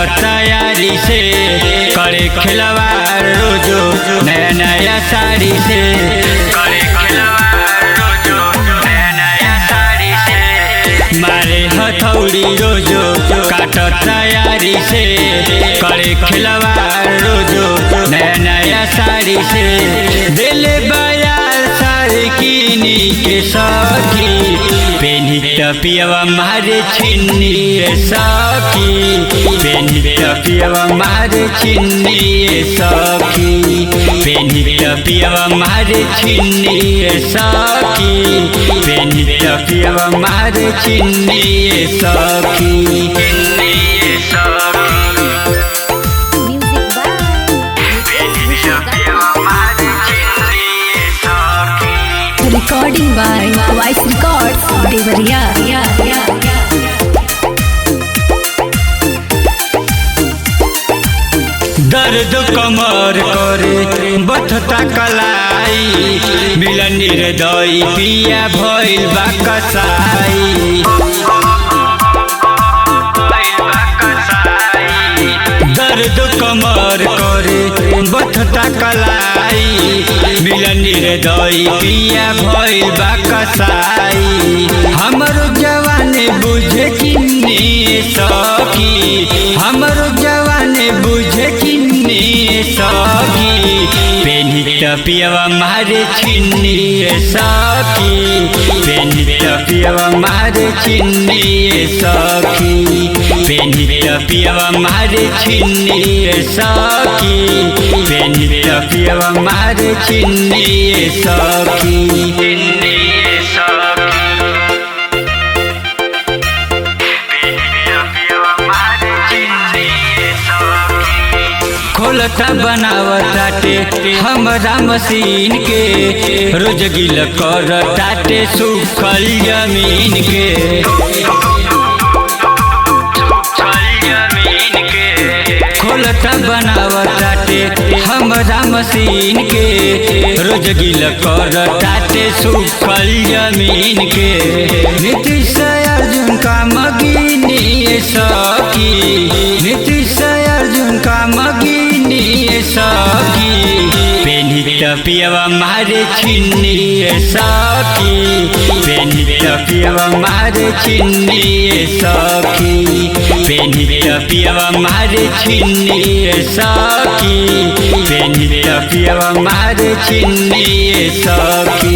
तैयारी से करे खिलवाड़ रोजो नया नया साड़ी से करे खिलवाड़ रोजो नया नया साड़ी से मारे हथौड़ी रोजो काट तैयारी से करे खिलवाड़ रोजो नया नया साड़ी से दिल बाजार साड़ी कीनी के सखी पेनी टपियावा मारे छिन्नी सखी पेनी टपियावा मारे छिन्नी सखी पेनी टपियावा मारे छिन्नी सखी पेनी टपियावा मारे छिन्नी सखी Recording by Voice Records, Devariya. दर्द कमर करे बथता कलाई मिलन निर्दयी पिया भइल बा कसाई दर्द कमर करे बथता कलाई मिलन निर्दयी पिया भइल बा कसाई हमरो जवाने बुझे किन्ने सखी हमरो जवाने बुझे किन्ने सखी पेनी टपियावा मारे छिन्नी सखी पेनी टपियावा मारे छिन्नी सखी पेनी टपियावा मारे छिन्नी सखी पेनी टपियावा मारे छिन्नी सखी खोलता बनावताटे हमरा मशीन के रोज गिल कर ताटे सुखल जमीन के खोलता बनावताटे हमरा मशीन के रोज गिल कर ताटे सुखल जमीन के नीतीश अर्जुन का मगीनी सखी नीतीश अर्जुन का मगीनी सखी पेनी टपियावा मारे छिन्नी सखी पेनी टपियावा मारे छिन्नी सखी पेनी टपियावा मारे छिन्नी सखी पेनी टपियावा मारे छिन्नी सखी।